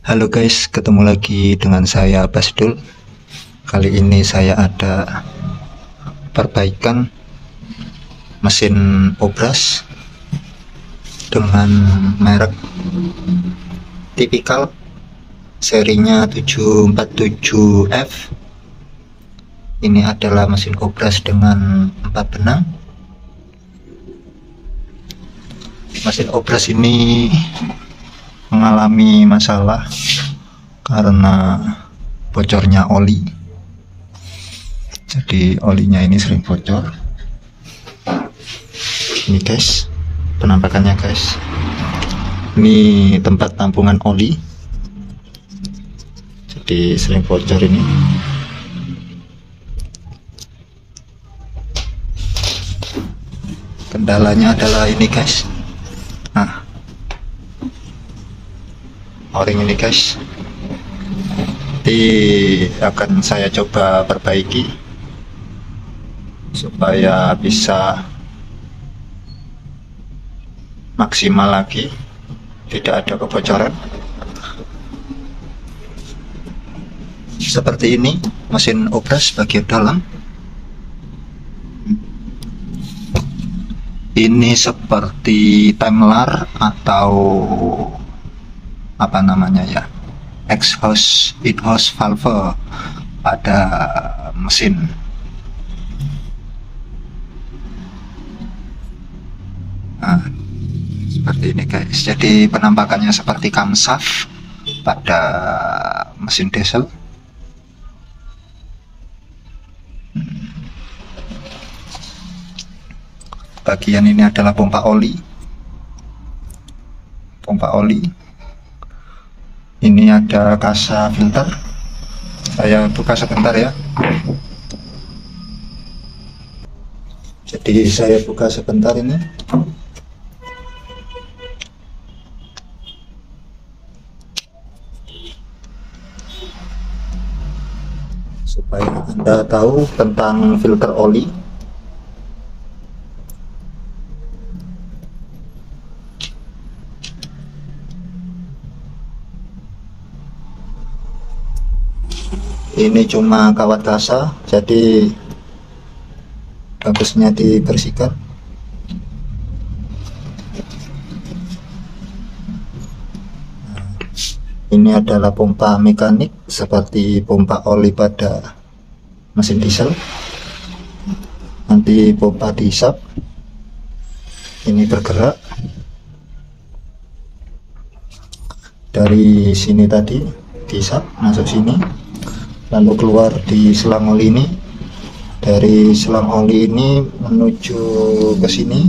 Halo guys, ketemu lagi dengan saya Basdul. Kali ini saya ada perbaikan mesin obras dengan merek tipikal, serinya 747F. Ini adalah mesin obras dengan 4 benang. Mesin obras ini mengalami masalah karena bocornya oli. Jadi olinya ini sering bocor. Ini guys, penampakannya guys. Ini tempat tampungan oli. Jadi sering bocor ini. Kendalanya adalah ini guys. Nah, o-ring ini guys, nanti akan saya coba perbaiki supaya bisa maksimal lagi, tidak ada kebocoran. Seperti ini mesin obras bagian dalam. Ini seperti temlar atau apa namanya ya, exhaust valve pada mesin. Nah, seperti ini guys. Jadi penampakannya seperti camshaft pada mesin diesel. Bagian ini adalah pompa oli. Ini ada kasa filter. Saya buka sebentar ya. Jadi saya buka sebentar ini. Supaya Anda tahu tentang filter oli. Ini cuma kawat kasa, jadi bagusnya dibersihkan. Ini adalah pompa mekanik seperti pompa oli pada mesin diesel. Nanti pompa dihisap, ini bergerak dari sini, tadi dihisap masuk sini, lalu keluar di selang oli ini. Dari selang oli ini menuju ke sini,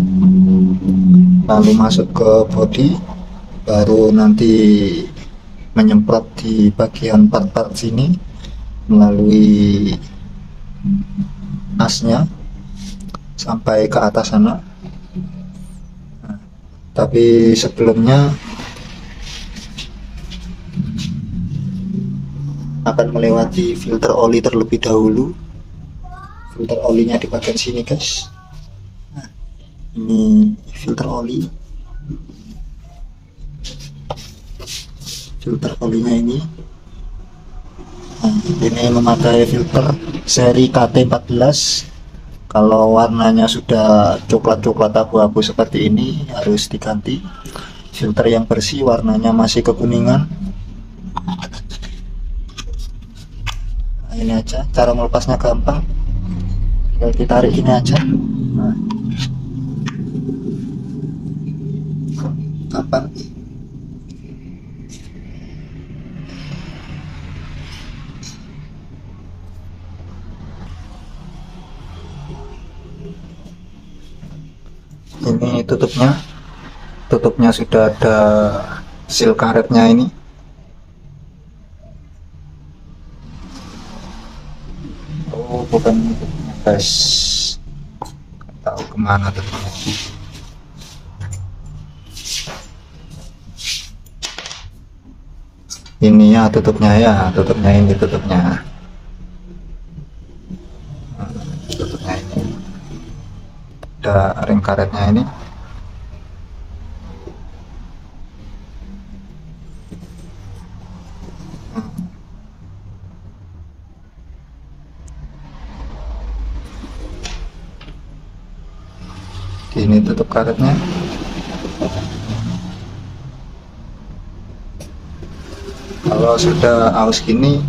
lalu masuk ke bodi, baru nanti menyemprot di bagian part-part sini melalui asnya sampai ke atas sana. Nah, tapi sebelumnya akan melewati filter oli terlebih dahulu. Filter olinya di bagian sini guys. Nah, ini filter oli. Filter olinya ini. Nah, ini memakai filter seri KT14. Kalau warnanya sudah coklat-coklat abu-abu seperti ini harus diganti. Filter yang bersih warnanya masih kekuningan. Nah, ini aja, cara melepasnya gampang, tinggal ditarik ini aja. Nah, gampang. Ini tutupnya sudah ada seal karetnya ini. Oh, bukan guys, tahu kemana tutupnya. Ini ya tutupnya, ini tutupnya ini. Ada ring karetnya ini. Ini tutup karetnya. Kalau sudah aus gini,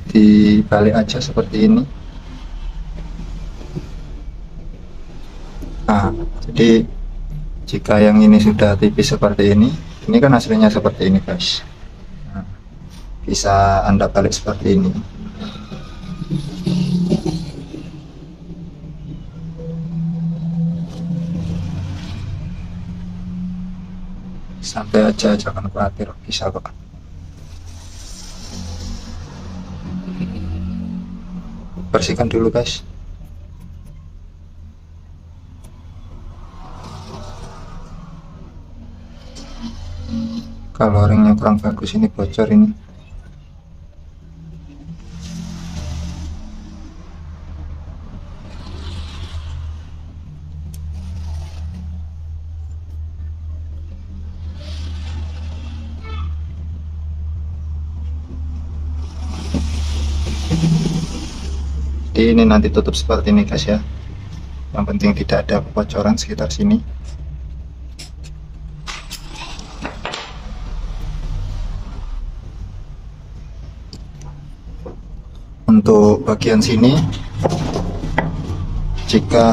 dibalik aja seperti ini. Nah, jadi jika yang ini sudah tipis seperti ini kan hasilnya seperti ini guys. Nah, bisa Anda balik seperti ini. Santai aja, jangan khawatir, bisa kok. Bersihkan dulu guys. Kalau ringnya kurang bagus, ini bocor ini. Jadi ini nanti tutup seperti ini guys ya. Yang penting tidak ada kebocoran sekitar sini. Untuk bagian sini, jika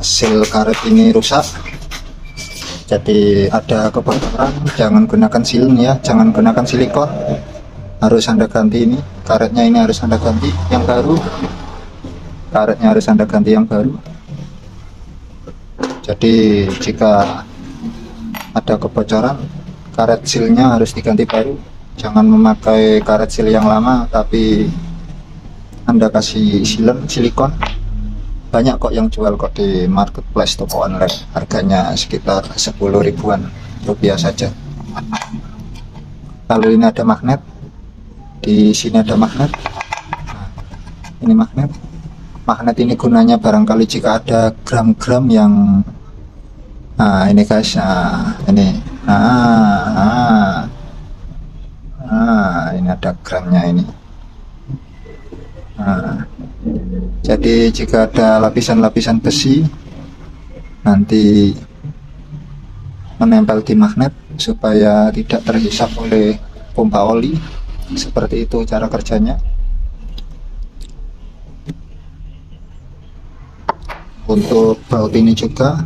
seal karet ini rusak, jadi ada kebocoran, jangan gunakan seal ya, jangan gunakan silikon. Harus Anda ganti ini, karetnya ini harus Anda ganti yang baru. Karetnya harus Anda ganti yang baru. Jadi jika ada kebocoran, karet sealnya harus diganti baru. Jangan memakai karet seal yang lama tapi Anda kasih silikon. Banyak kok yang jual kok di marketplace, toko online, harganya sekitar 10 ribuan rupiah saja. Lalu ini ada magnet, di sini ada magnet. Nah, ini magnet. Magnet ini gunanya barangkali jika ada gram-gram yang ini guys, ini ini ada gramnya ini. Jadi jika ada lapisan-lapisan besi nanti menempel di magnet supaya tidak terhisap oleh pompa oli. Seperti itu cara kerjanya. Untuk baut ini juga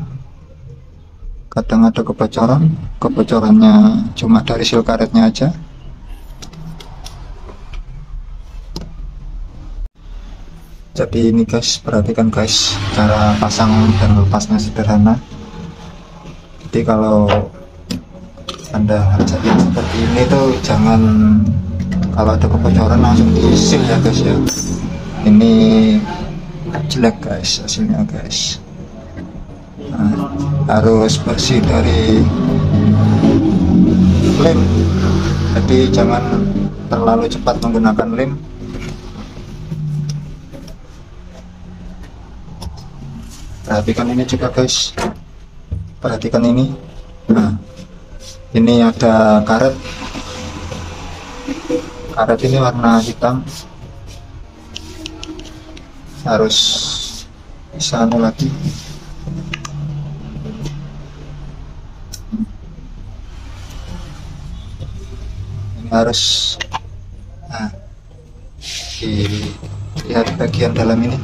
kadang ada kebocorannya cuma dari seal karetnya aja. Jadi ini guys, perhatikan guys, cara pasang dan lepasnya sederhana. Jadi kalau Anda jadi seperti ini tuh jangan, kalau ada kebocoran langsung di seal ya guys ya. Ini jelek guys hasilnya guys. Harus bersih dari lem, jadi jangan terlalu cepat menggunakan lem. Perhatikan ini juga guys, perhatikan ini. Ini ada karet ini warna hitam, harus bisa lagi. Ini harus lihat bagian dalam ini.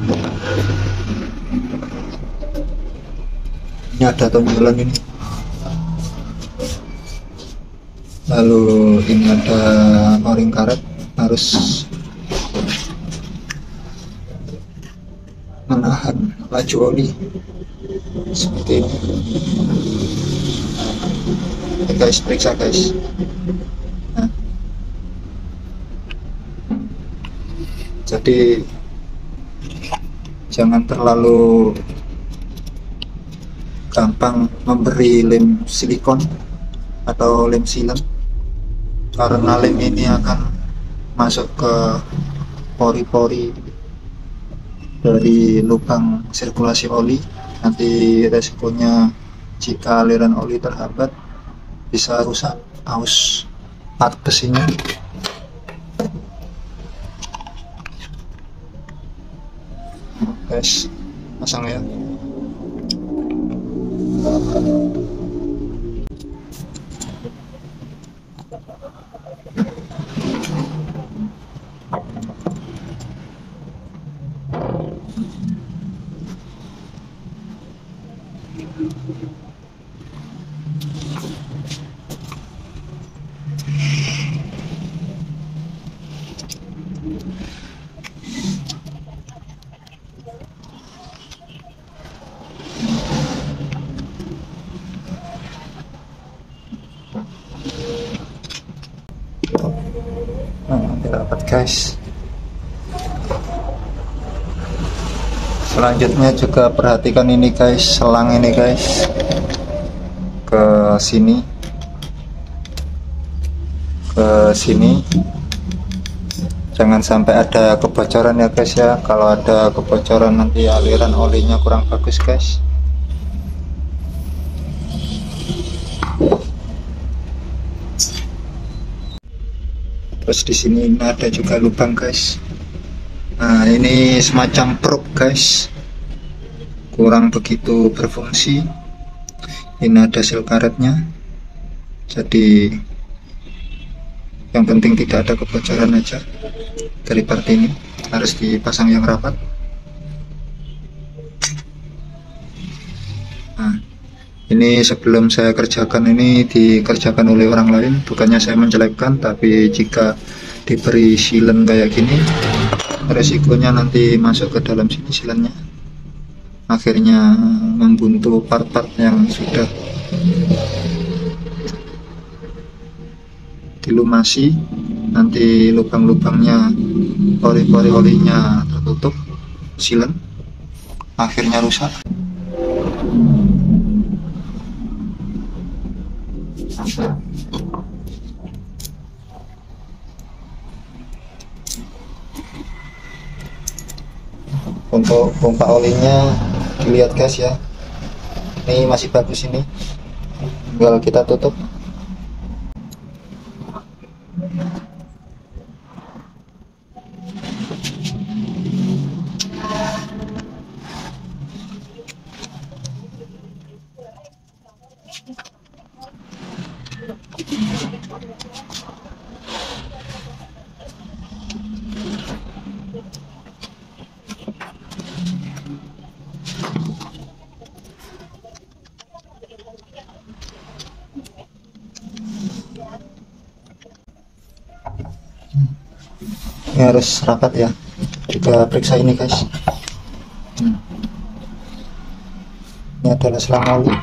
Ini ada tonjolan ini. Lalu ini ada o-ring karet, harus menahan laju oli seperti ini. Guys, periksa guys. Jadi jangan terlalu gampang memberi lem silikon atau lem silen, karena lem ini akan masuk ke pori-pori dari lubang sirkulasi oli. Nanti resikonya jika aliran oli terhambat bisa rusak aus part besinya. Guys, pasang ya. guys. Selanjutnya juga perhatikan ini guys, selang ini guys, ke sini, jangan sampai ada kebocoran ya guys ya. Kalau ada kebocoran nanti aliran olinya kurang bagus guys. Terus di sini ada juga lubang guys. Nah, ini semacam probe guys, kurang begitu berfungsi. Ini ada sel karetnya, jadi yang penting tidak ada kebocoran aja dari part ini. Harus dipasang yang rapat. Nah, ini sebelum saya kerjakan ini dikerjakan oleh orang lain, bukannya saya menjelekkan, tapi jika diberi silen kayak gini, resikonya nanti masuk ke dalam sini silennya, akhirnya membuntu part-part yang sudah dilumasi. Nanti lubang-lubangnya, pori-pori olinya tertutup silen, akhirnya rusak. Untuk pompa olinya dilihat guys ya, ini masih bagus, ini tinggal kita tutup. Ini harus rapat ya, juga periksa ini guys. Ini adalah selang oli.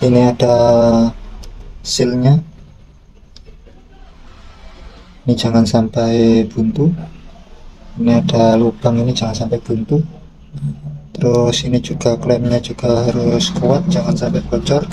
Ini ada silnya, ini jangan sampai buntu. Ini ada lubang, ini jangan sampai buntu. Terus ini juga klemnya juga harus kuat, jangan sampai bocor.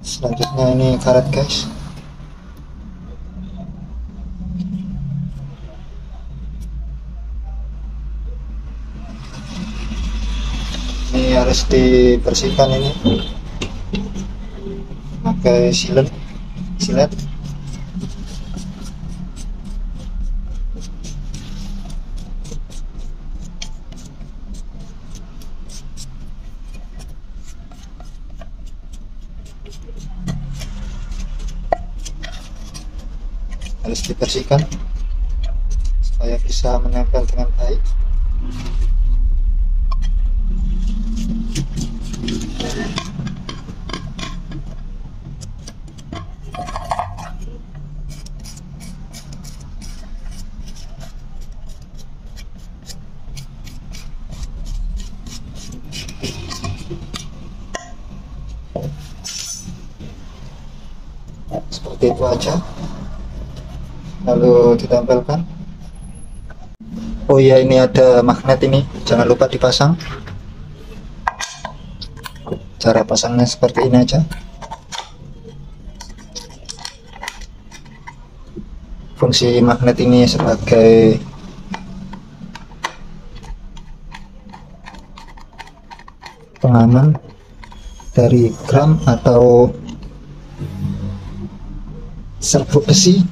Selanjutnya ini karet guys. Ini harus dibersihkan ini pakai silet. Harus dibersihkan supaya bisa menempel dengan baik. Seperti itu aja, lalu ditempelkan. Oh iya, ini ada magnet, ini jangan lupa dipasang. Cara pasangnya seperti ini aja. Fungsi magnet ini sebagai pengaman dari gram atau serbuk besi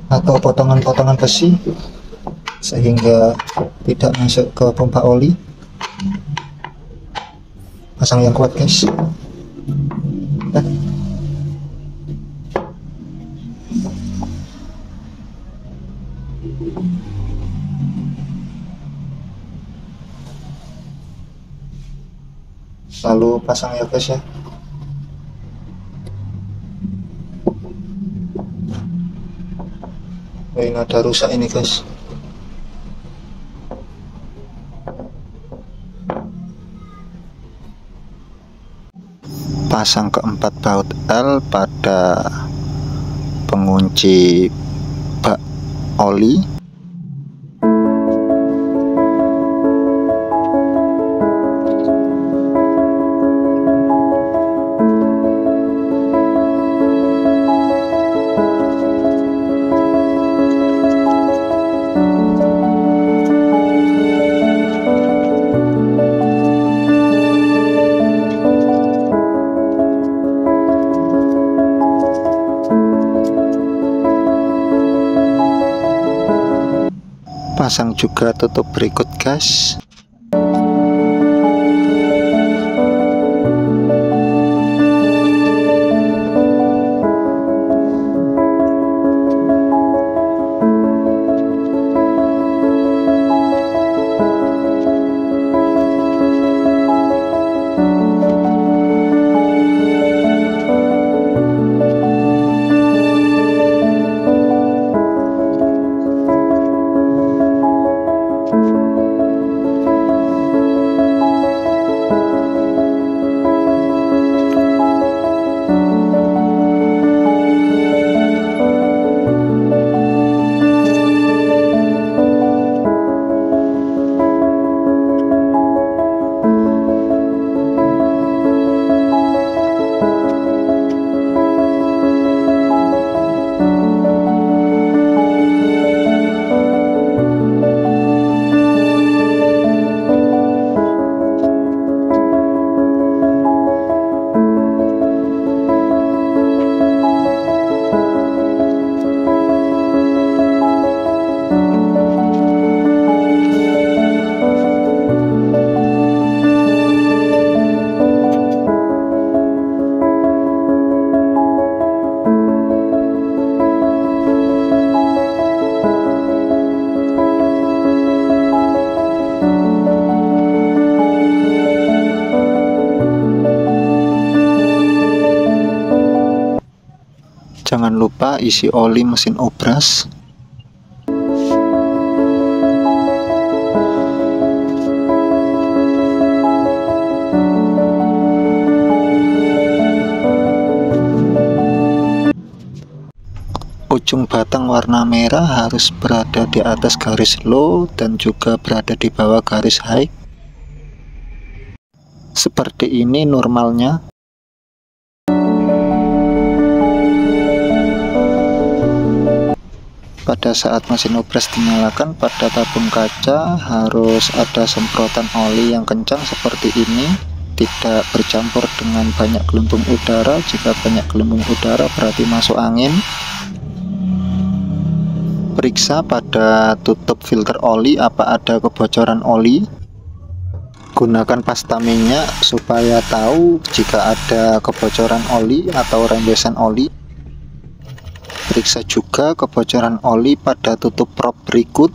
atau potongan-potongan besi, sehingga tidak masuk ke pompa oli. Pasang yang kuat guys. Lalu pasang ya guys ya. Ini ada rusak ini guys. Pasang keempat baut L pada pengunci bak oli. Pasang juga tutup berikut gas. Jangan lupa isi oli mesin obras. Ujung batang warna merah harus berada di atas garis low dan juga berada di bawah garis high. Seperti ini normalnya. Pada saat mesin obras dinyalakan, pada tabung kaca harus ada semprotan oli yang kencang seperti ini, tidak bercampur dengan banyak gelembung udara. Jika banyak gelembung udara berarti masuk angin. Periksa pada tutup filter oli apa ada kebocoran oli. Gunakan pasta minyak supaya tahu jika ada kebocoran oli atau rembesan oli. Periksa juga kebocoran oli pada tutup prop berikut.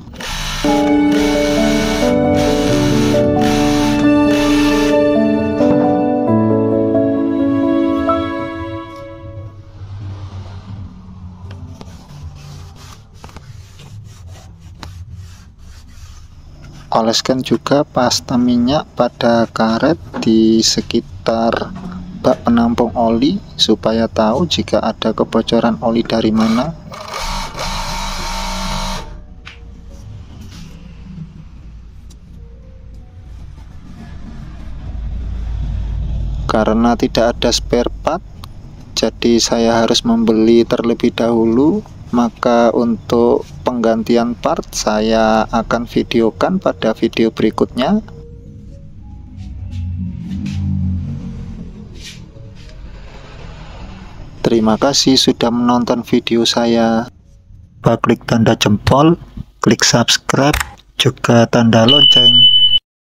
Oleskan juga pasta minyak pada karet di sekitar bak penampung oli supaya tahu jika ada kebocoran oli dari mana. Karena tidak ada spare part, jadi saya harus membeli terlebih dahulu. Maka untuk penggantian part saya akan videokan pada video berikutnya. Terima kasih sudah menonton video saya. Klik tanda jempol, klik subscribe, juga tanda lonceng.